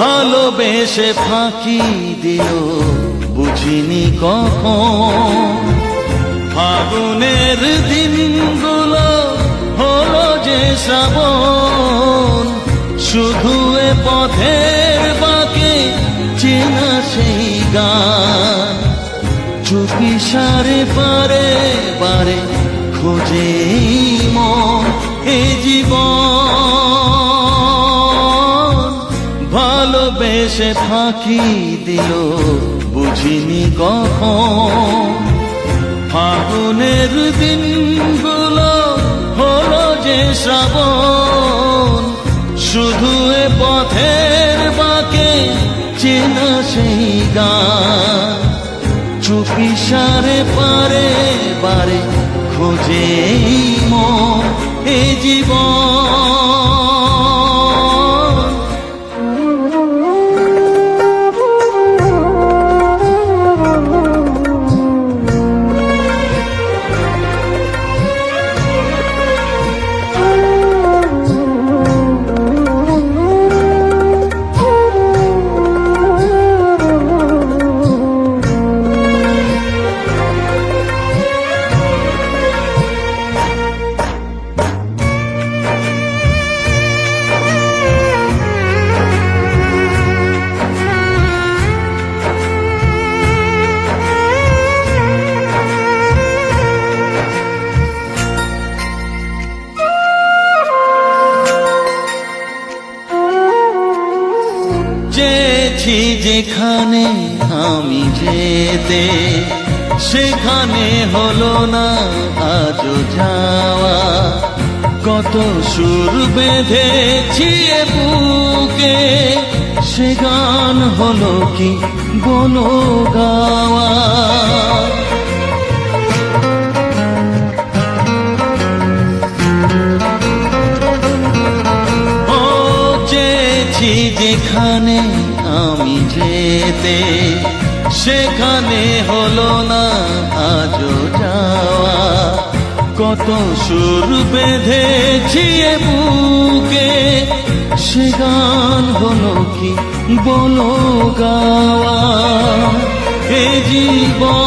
ভালোবেসে ফাঁকি দিল বুঝিনি কখন, ফাগুনের দিনগুলো হলো যে শ্রাবণ, শুধু এ পথের বাঁকে চেনা সেই গান, চুপি সারে পারে পারে খোঁজে মন এ জীবন। ভালোবেসে ফাঁকি দিল বুঝিনি কখন, ফাগুনের দিনগুলো হলো যে শ্রাবণ, শুধু এ পথের বাঁকে চেনা সেই গান, চুপি সারে পারে পারে খোঁজে মন এ জীবন। চেয়েছি যেখানে আমি যেতে, সেখানে হলো না আজও যাওয়া, কত সুর বেঁধেছি এ বুকে, সে গান হলো কি বলো গাওয়া। যেখানে আমি যেতে, সেখানে হলো না আজও যাওয়া, কত সুর বেঁধেছি এ বুকে, সে গান হলো কি বলো গাওয়া। এ জীবন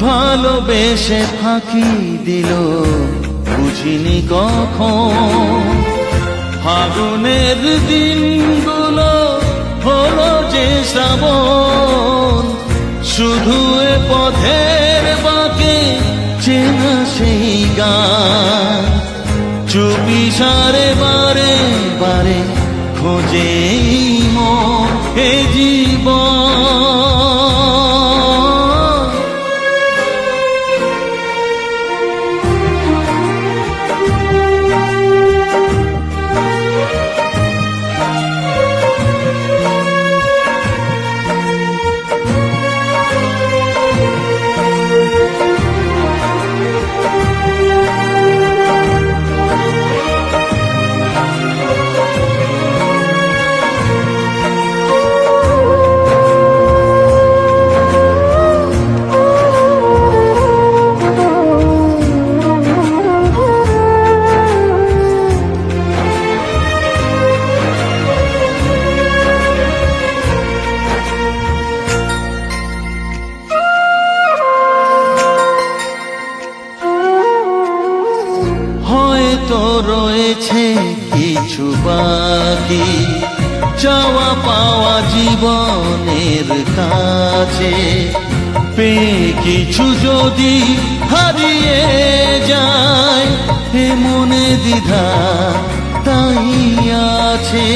ভালোবেসে ফাঁকি দিল বুঝিনি কখন, ফাগুনের দিনগুলো হলো যে শ্রাবণ, শুধু এ পথের বাঁকে চেনা সেই গান, চুপি সারে বারে বারে খোঁজে মন এ জীবন। হয়তো রয়েছে কিছু বাকি, চাওয়া পাওয়া জীবনের কাছে, পেয়ে কিছু যদি হারিয়ে যায়, হে মনে দ্বিধা তাই আছে।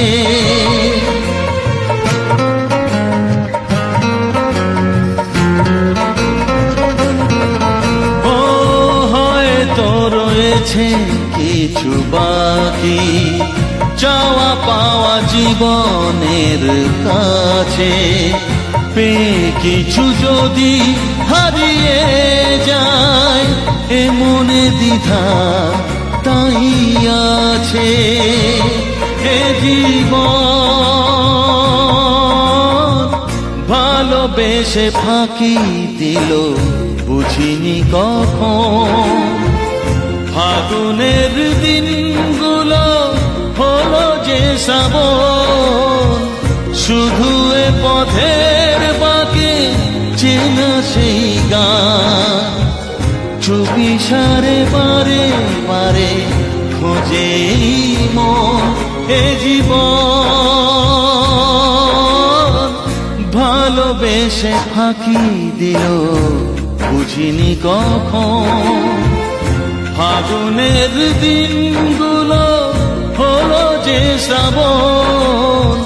রয়েছে কিছু বাকি, চাওয়া পাওয়া জীবনের কাছে, পেয়ে কিছু যদি হারিয়ে যায়, এ মনে দ্বিধা তাই আছে। এ জীবন ভালোবেসে ফাঁকি দিল বুঝিনি কখন, ফাগুনের দিনগুলো হলো যে শ্রাবণ শুধু এ পথের বাঁকে চেনা সেই গান চুপিসারে বারে বারে খোঁজে মন এ জীবন ভালোবেসে ফাঁকি দিল বুঝিনি কখন ফাগুনের দিনগুলো হলো যে শ্রাবণ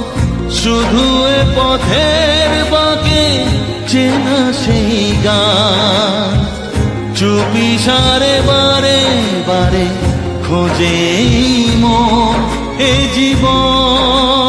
শুধু এ পথের বাঁকে চেনা সেই গান চুপিসারে বারে বারে খোঁজে মন এ জীবন